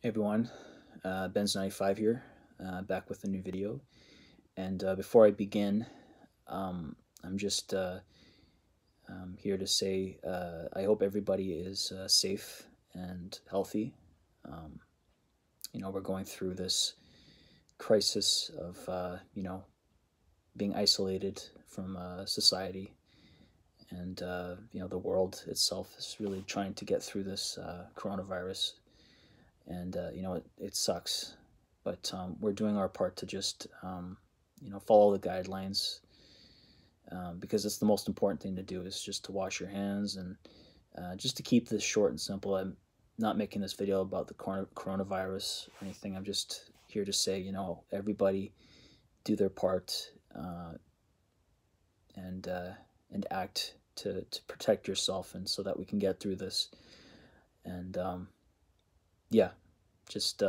Hey everyone, Benz95 here, back with a new video. And before I begin, I'm just here to say I hope everybody is safe and healthy. Um, we're going through this crisis of, being isolated from society. And, the world itself is really trying to get through this coronavirus. And it sucks, but we're doing our part to just follow the guidelines, because it's the most important thing to do is just to wash your hands, and just to keep this short and simple. I'm not making this video about the coronavirus or anything. I'm just here to say, everybody do their part, and act to protect yourself, and so that we can get through this. And yeah, just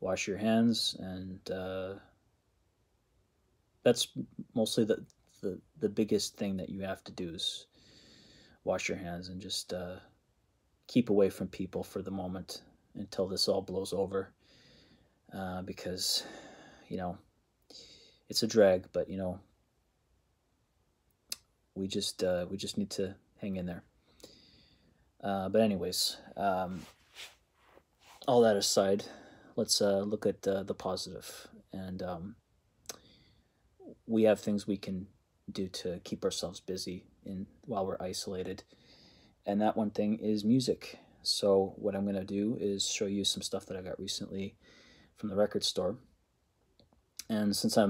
wash your hands, and that's mostly the biggest thing that you have to do is wash your hands, and just keep away from people for the moment until this all blows over, because you know it's a drag, but we just need to hang in there. But anyways, all that aside, let's look at the positive. And we have things we can do to keep ourselves busy while we're isolated. And that one thing is music. So what I'm going to do is show you some stuff that I got recently from the record store. And since I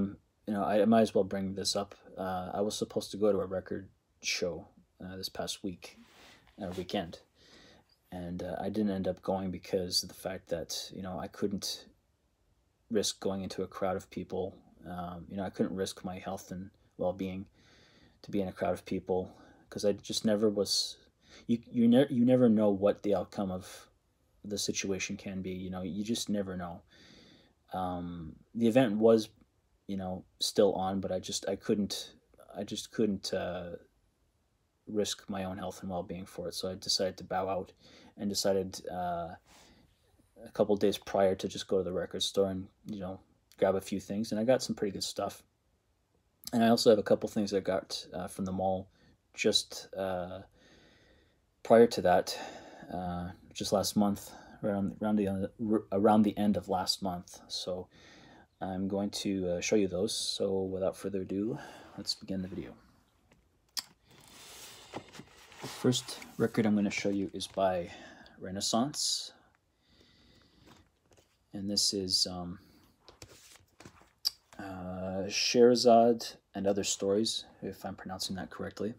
might as well bring this up. I was supposed to go to a record show this past weekend, and I didn't end up going because of the fact that I couldn't risk going into a crowd of people. I couldn't risk my health and well-being to be in a crowd of people, because I just never was. You never know what the outcome of the situation can be. You just never know. The event was still on, but I just couldn't risk my own health and well-being for it. So I decided to bow out, and decided a couple of days prior to just go to the record store and grab a few things. And I got some pretty good stuff. And I also have a couple things I got from the mall just prior to that, just last month, around the end of last month. So I'm going to show you those. So without further ado, let's begin the video. The first record I'm going to show you is by Renaissance, and this is Scheherazade and Other Stories, if I'm pronouncing that correctly.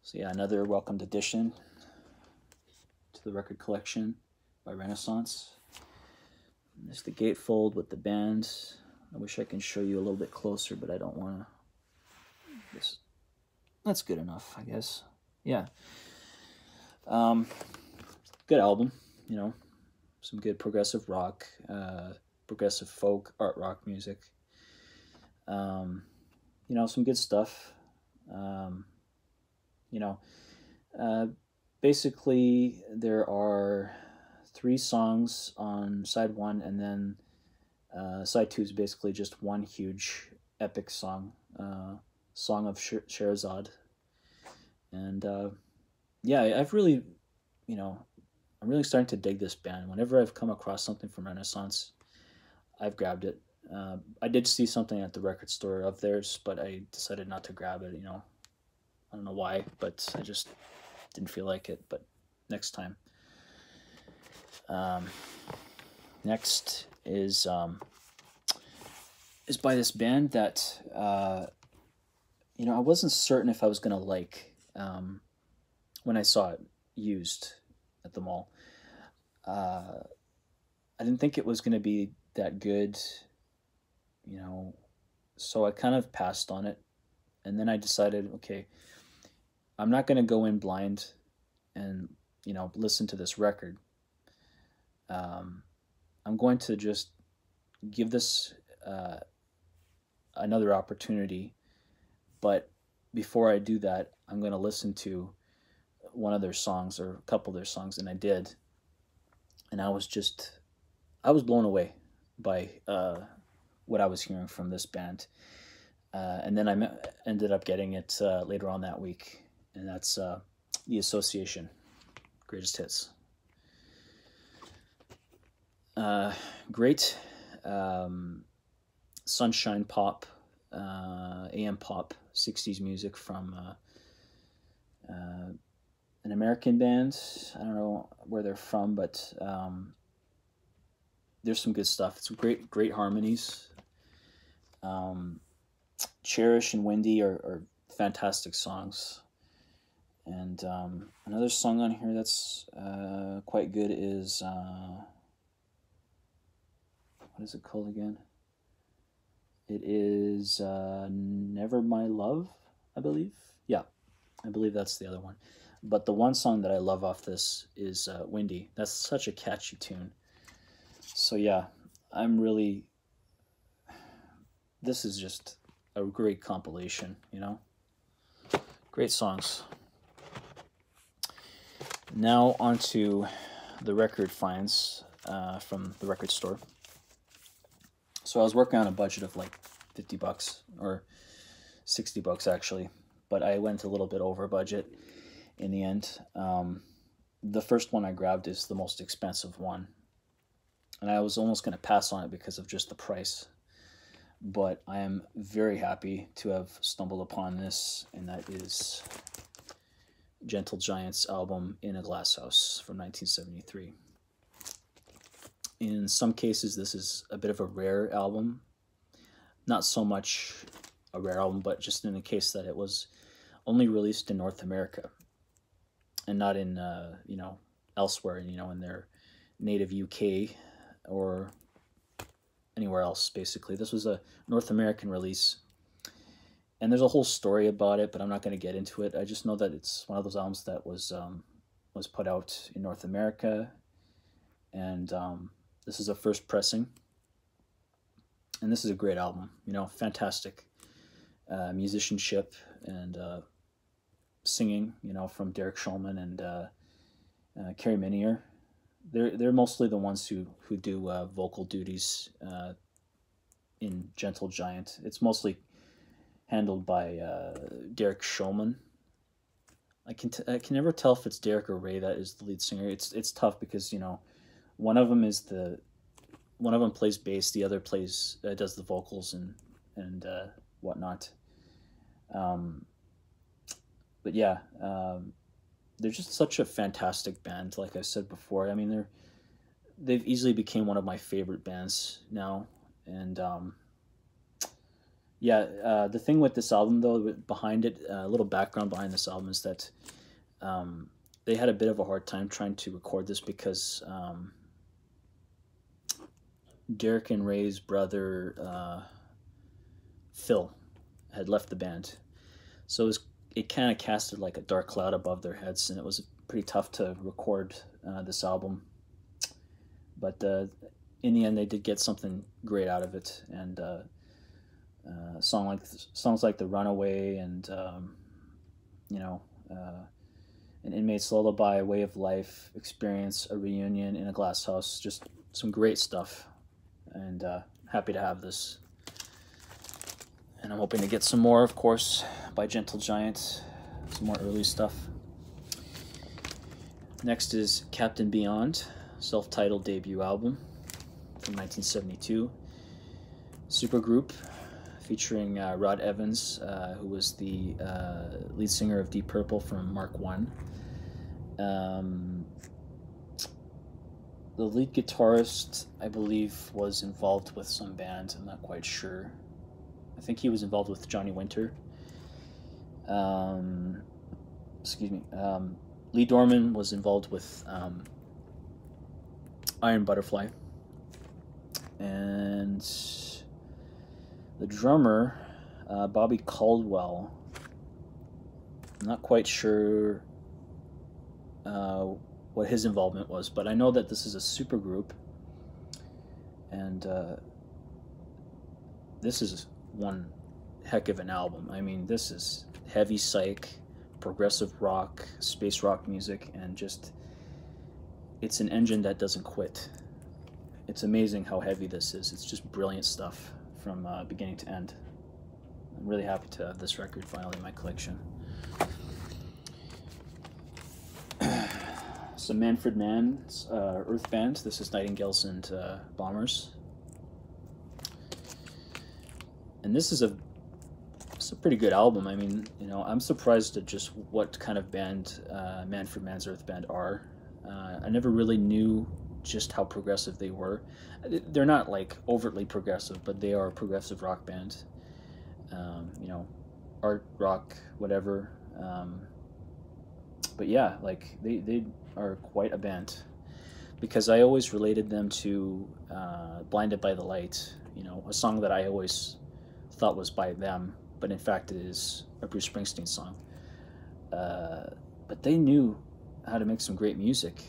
So yeah, another welcomed addition to the record collection by Renaissance. There's the gatefold with the band. I wish I can show you a little bit closer, but I don't want to. That's good enough, I guess. Yeah. Good album, some good progressive rock, progressive folk, art rock music. Some good stuff. Basically there are 3 songs on side 1, and then side 2 is basically just one huge epic song, Song of Scheherazade. And yeah, I've really, I'm really starting to dig this band. Whenever I've come across something from Renaissance, I've grabbed it. I did see something at the record store of theirs, but I decided not to grab it. I don't know why, but I just didn't feel like it. But next time. Next is by this band that I wasn't certain if I was gonna like when I saw it used at the mall. I didn't think it was gonna be that good, so I kind of passed on it. And then I decided, okay, I'm not gonna go in blind and listen to this record. I'm going to just give this another opportunity, but before I do that, I'm going to listen to one of their songs or a couple of their songs, and I did. and I was blown away by what I was hearing from this band. And then ended up getting it later on that week, and that's The Association, Greatest Hits. Great sunshine pop, AM pop, 60s music from an American band. I don't know where they're from, but there's some good stuff. It's great harmonies. Cherish and Windy are fantastic songs. And another song on here that's quite good is, what is it called again? It is Never My Love, I believe. Yeah, I believe that's the other one. But the one song that I love off this is Windy. That's such a catchy tune. So yeah, this is just a great compilation, you know? Great songs. Now on to the record finds from the record store. So I was working on a budget of like $50 or $60 actually, but I went a little bit over budget in the end. The first one I grabbed is the most expensive one, and I was almost going to pass on it because of just the price. But I am very happy to have stumbled upon this, and that is Gentle Giant's album In a Glass House from 1973. In some cases, this is a bit of a rare album. Not so much a rare album, but just in the case that it was only released in North America and not in, elsewhere, in their native UK or anywhere else, basically. This was a North American release. And there's a whole story about it, but I'm not going to get into it. I just know that it's one of those albums that was put out in North America, and this is a first pressing. And this is a great album, fantastic musicianship and singing, from Derek Shulman and Carrie Minier. They're mostly the ones who do vocal duties in Gentle Giant. It's mostly handled by Derek Shulman. I can never tell if it's Derek or Ray that is the lead singer. It's tough because one of them plays bass, the other does the vocals and whatnot. But yeah, they're just such a fantastic band. Like I said before, I mean they've easily became one of my favorite bands now, and the thing with this album, though, behind it, a little background behind this album is that they had a bit of a hard time trying to record this because Derek and Ray's brother, Phil, had left the band. So it kind of casted like a dark cloud above their heads, and it was pretty tough to record this album. But in the end, they did get something great out of it, and songs like The Runaway and An Inmate's Lullaby, Way of Life, Experience, A Reunion, In a Glass House, just some great stuff, and happy to have this. And I'm hoping to get some more, of course, by Gentle Giant, some more early stuff. Next is Captain Beyond, self-titled debut album from 1972. Supergroup, featuring Rod Evans, who was the lead singer of Deep Purple from Mark 1. The lead guitarist, I believe, was involved with some band. I'm not quite sure. I think he was involved with Johnny Winter. Lee Dorman was involved with Iron Butterfly. And the drummer, Bobby Caldwell, I'm not quite sure what his involvement was, but I know that this is a supergroup, and this is one heck of an album. I mean, this is heavy psych, progressive rock, space rock music, and just it's an engine that doesn't quit. It's amazing how heavy this is. It's just brilliant stuff from beginning to end. I'm really happy to have this record finally in my collection. So Manfred Mann's Earth Band. This is Nightingales and Bombers. And this is it's a pretty good album. I mean, you know, I'm surprised at just what kind of band Manfred Mann's Earth Band are. I never really knew just how progressive they were. They're not like overtly progressive, but they are a progressive rock band. You know, art rock, whatever. But yeah, like they are quite a band, because I always related them to Blinded by the Light, you know, a song that I always thought was by them, but in fact it is a Bruce Springsteen song. But they knew how to make some great music.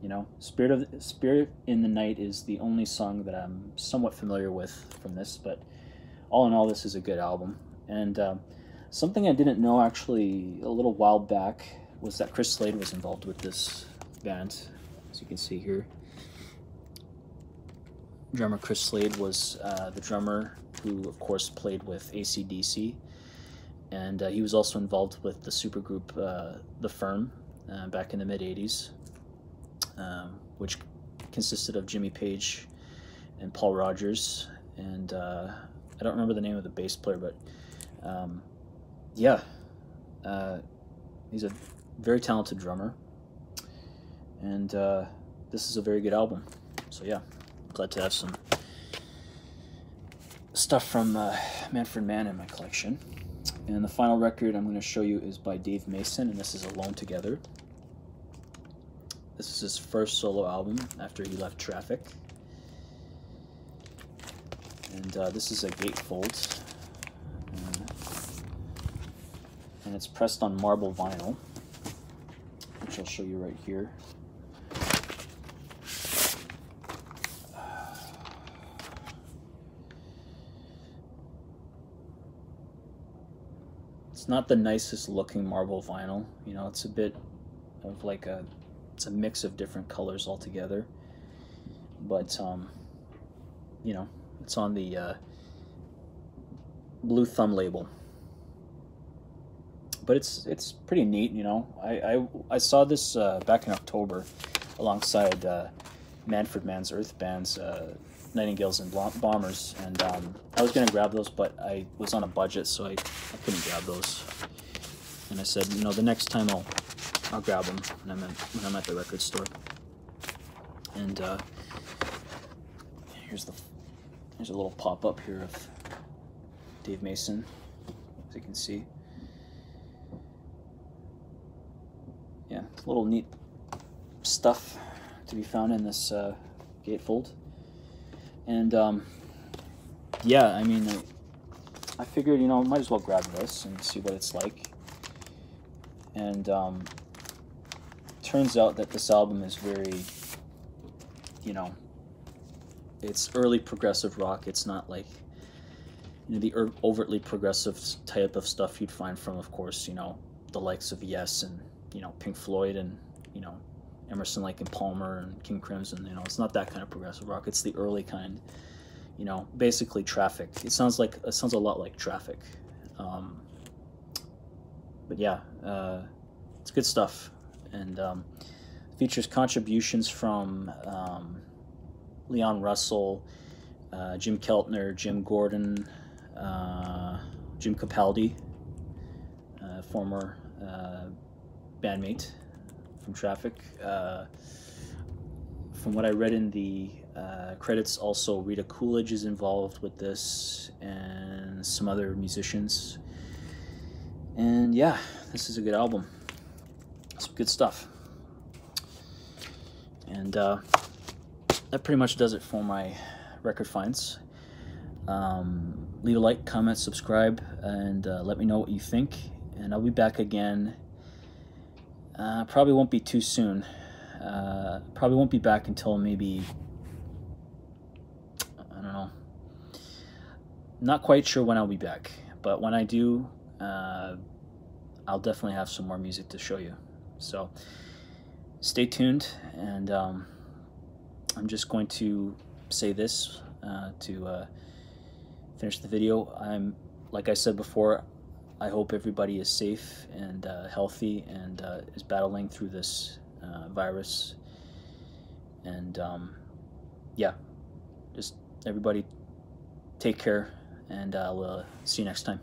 You know, Spirit in the Night is the only song that I'm somewhat familiar with from this, but all in all, this is a good album. And something I didn't know actually a little while back was that Chris Slade was involved with this band, as you can see here. Drummer Chris Slade was the drummer who, of course, played with AC/DC, and he was also involved with the supergroup The Firm back in the mid-'80s, which consisted of Jimmy Page and Paul Rogers, and I don't remember the name of the bass player, but yeah, he's a very talented drummer, and this is a very good album. So yeah, glad to have some stuff from Manfred Mann in my collection. And the final record I'm going to show you is by Dave Mason, and this is Alone Together. This is his first solo album after he left Traffic. And this is a gatefold. And it's pressed on marble vinyl, which I'll show you right here. It's not the nicest looking marble vinyl, you know, it's a bit of like it's a mix of different colors altogether, but you know, it's on the Blue Thumb label. But it's pretty neat, you know. I saw this back in October alongside Manfred Mann's Earth Band's Nightingales and Bombers, and I was gonna grab those, but I was on a budget, so I couldn't grab those. And I said, you know, the next time I'll grab them when I'm at the record store. And here's a little pop-up here of Dave Mason, as you can see. Yeah, it's a little neat stuff to be found in this gatefold. And yeah, I mean, I figured, you know, might as well grab this and see what it's like. And turns out that this album is very, you know, it's early progressive rock. It's not like, you know, the overtly progressive type of stuff you'd find from, of course, you know, the likes of Yes and, you know, Pink Floyd and, you know, Emerson, Lake and Palmer and King Crimson. You know, it's not that kind of progressive rock. It's the early kind, you know, basically Traffic. It sounds a lot like Traffic. But yeah, it's good stuff, and features contributions from Leon Russell, Jim Keltner, Jim Gordon, Jim Capaldi, former bandmate from Traffic. From what I read in the credits, also Rita Coolidge is involved with this, and some other musicians. And yeah, this is a good album. Some good stuff. And that pretty much does it for my record finds. Leave a like, comment, subscribe, and let me know what you think. And I'll be back again. Probably won't be too soon. Probably won't be back until maybe, I don't know. Not quite sure when I'll be back, but when I do, I'll definitely have some more music to show you. So stay tuned, and I'm just going to say this to finish the video. Like I said before, I hope everybody is safe and healthy and is battling through this virus. And yeah, just everybody take care, and I'll see you next time.